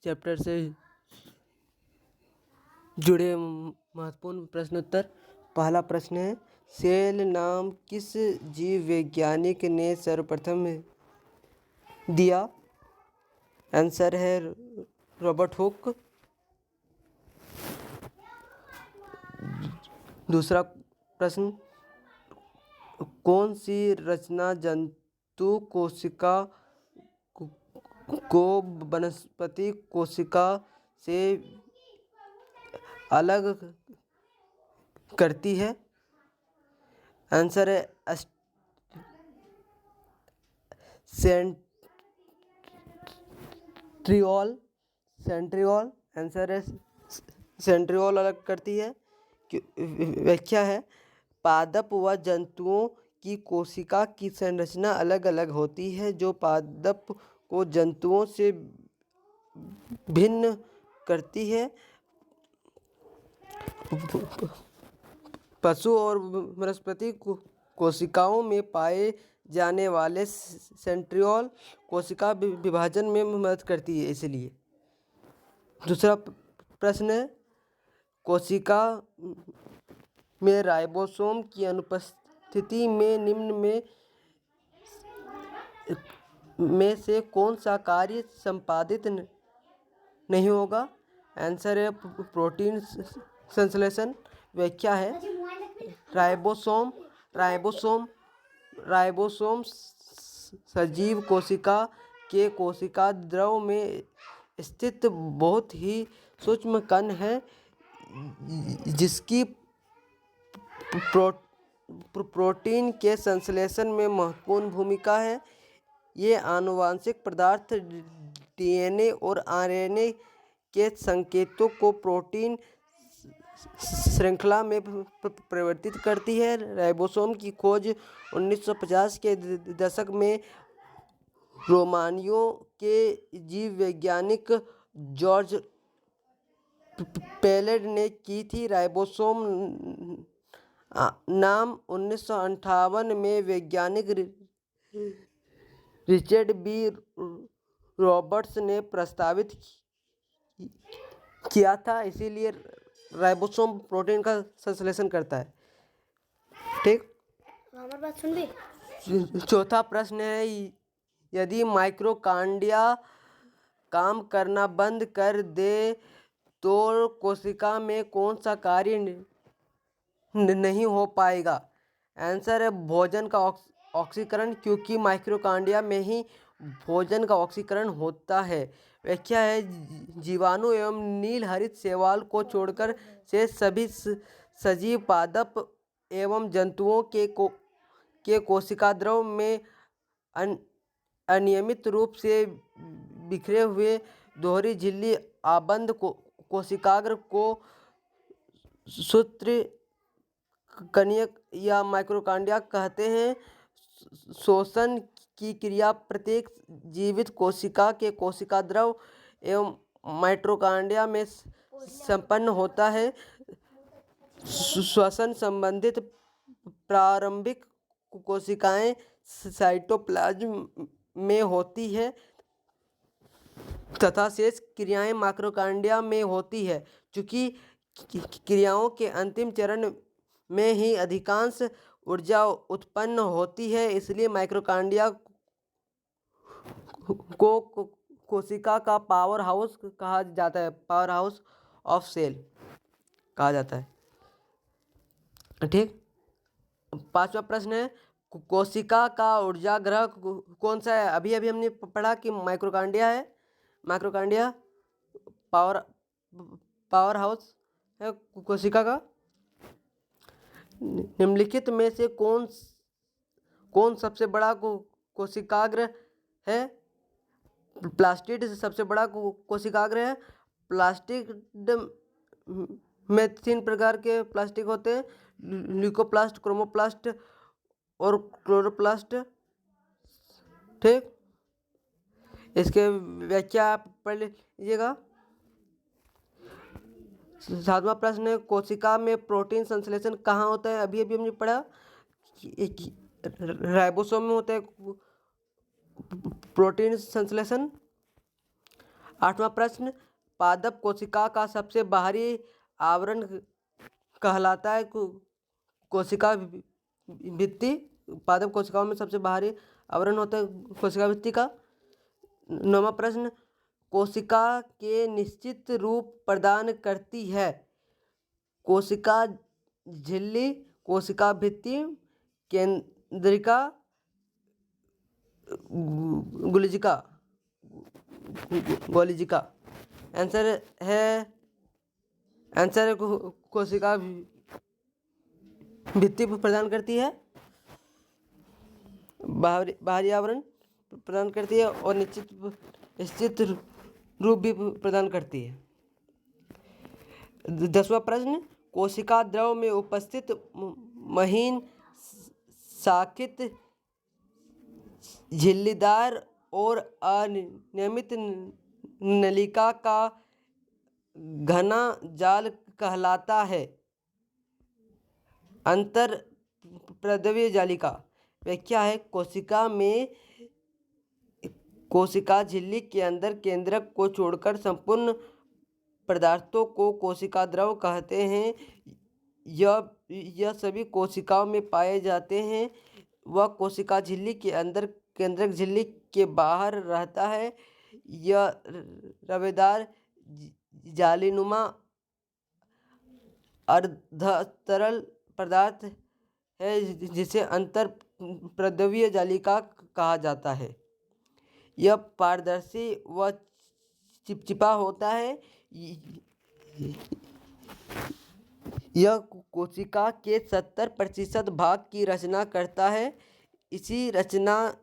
Chapter से जुड़े महत्वपूर्ण प्रश्न उत्तर। पहला प्रश्न है, सेल नाम किस जीव वैज्ञानिक ने सर्वप्रथम दिया? आंसर है रॉबर्ट हुक। दूसरा प्रश्न, कौन सी रचना जंतु कोशिका को वनस्पति कोशिका से अलग करती है? आंसर है सेंट्रियोल। आंसर है सेंट्रियोल अलग करती है। व्याख्या है, पादप व जंतुओं की कोशिका की संरचना अलग अलग होती है जो पादप को जंतुओं से भिन्न करती है। पशु और वनस्पति कोशिकाओं में पाए जाने वाले सेंट्रियोल कोशिका विभाजन में मदद करती है इसलिए। दूसरा प्रश्न है, कोशिका में राइबोसोम की अनुपस्थिति में निम्न में से कौन सा कार्य संपादित नहीं होगा? आंसर है प्रोटीन संश्लेषण। व्याख्या है, राइबोसोम सजीव कोशिका के कोशिका द्रव में स्थित बहुत ही सूक्ष्म कण है जिसकी प्रोटीन के संश्लेषण में महत्वपूर्ण भूमिका है। ये आनुवांशिक पदार्थ डीएनए और आरएनए के संकेतों को प्रोटीन श्रृंखला में परिवर्तित करती है। राइबोसोम की खोज 1950 के दशक में रोमानियों के जीव वैज्ञानिक जॉर्ज पेलेड ने की थी। राइबोसोम नाम 1958 में वैज्ञानिक रिचर्ड बी रॉबर्ट्स ने प्रस्तावित किया था। इसीलिए राइबोसोम प्रोटीन का संश्लेषण करता है। ठीक, हमारी बात सुन ली। चौथा प्रश्न है, यदि माइटोकॉन्ड्रिया काम करना बंद कर दे तो कोशिका में कौन सा कार्य नहीं हो पाएगा? आंसर है भोजन का ऑक्सीकरण, क्योंकि माइटोकॉन्ड्रिया में ही भोजन का ऑक्सीकरण होता है। व्याख्या है, जीवाणु एवं नील हरित शैवाल को छोड़कर से सभी सजीव पादप एवं जंतुओं के कोशिका द्रव में अनियमित रूप से बिखरे हुए दोहरी झिल्ली आबद्ध कोशिकाग्र को सूत्र कणिक या माइटोकॉन्ड्रिया कहते हैं। श्वसन की क्रिया प्रत्येक जीवित कोशिका के कोशिका द्रव एवं माइटोकॉन्ड्रिया में संपन्न होता है। श्वसन संबंधित प्रारंभिक कोशिकाएं साइटोप्लाज्म में होती है तथा शेष क्रियाएं माइटोकॉन्ड्रिया में होती है। चूंकि क्रियाओं के अंतिम चरण में ही अधिकांश ऊर्जा उत्पन्न होती है, इसलिए माइटोकॉन्ड्रिया को कोशिका का पावर हाउस कहा जाता है, पावर हाउस ऑफ सेल कहा जाता है। ठीक, पांचवा प्रश्न है, कोशिका का ऊर्जा ग्रह कौन सा है? अभी अभी हमने पढ़ा कि माइटोकॉन्ड्रिया है। माइटोकॉन्ड्रिया पावर हाउस है कोशिका का। निम्नलिखित में से कौन सबसे बड़ा कोशिकाग्र है? प्लास्टिड सबसे बड़ा कोशिकाग्र है। प्लास्टिड में 3 प्रकार के प्लास्टिक होते हैं, ल्यूकोप्लास्ट, क्रोमोप्लास्ट और क्लोरोप्लास्ट। ठीक, इसके व्याख्या आप पढ़ लीजिएगा। 7वां प्रश्न है, कोशिका में प्रोटीन संश्लेषण कहाँ होता है? अभी अभी हमने पढ़ा राइबोसोम में होता है प्रोटीन संश्लेषण। 8वां प्रश्न, पादप कोशिका का सबसे बाहरी आवरण कहलाता है कोशिका भित्ति। पादप कोशिकाओं में सबसे बाहरी आवरण होता है कोशिका भित्ति का। 9वां प्रश्न, कोशिका के निश्चित रूप प्रदान करती है कोशिका झिल्ली, कोशिका भित्ति, केंद्रिका, गोलिजिका। आंसर है कोशिका भित्ति प्रदान करती है, बाहरी आवरण प्रदान करती है और निश्चित रूप भी प्रदान करती है। 10वां प्रश्न, कोशिका द्रव में उपस्थित महीन शाखित झिल्लीदार और अनियमित नलिका का घना जाल कहलाता है अंतर प्रद्रव्य जालिका। व्याख्या है, कोशिका झिल्ली के अंदर केंद्रक को छोड़कर संपूर्ण पदार्थों को कोशिका द्रव कहते हैं। यह सभी कोशिकाओं में पाए जाते हैं। वह कोशिका झिल्ली के अंदर केंद्रक झिल्ली के बाहर रहता है। यह रवेदार जालीनुमा अर्धतरल पदार्थ है जिसे अंतर प्रद्रव्य जालिका कहा जाता है। यह पारदर्शी व चिपचिपा होता है। यह कोशिका के 70% भाग की रचना करता है। इसी रचना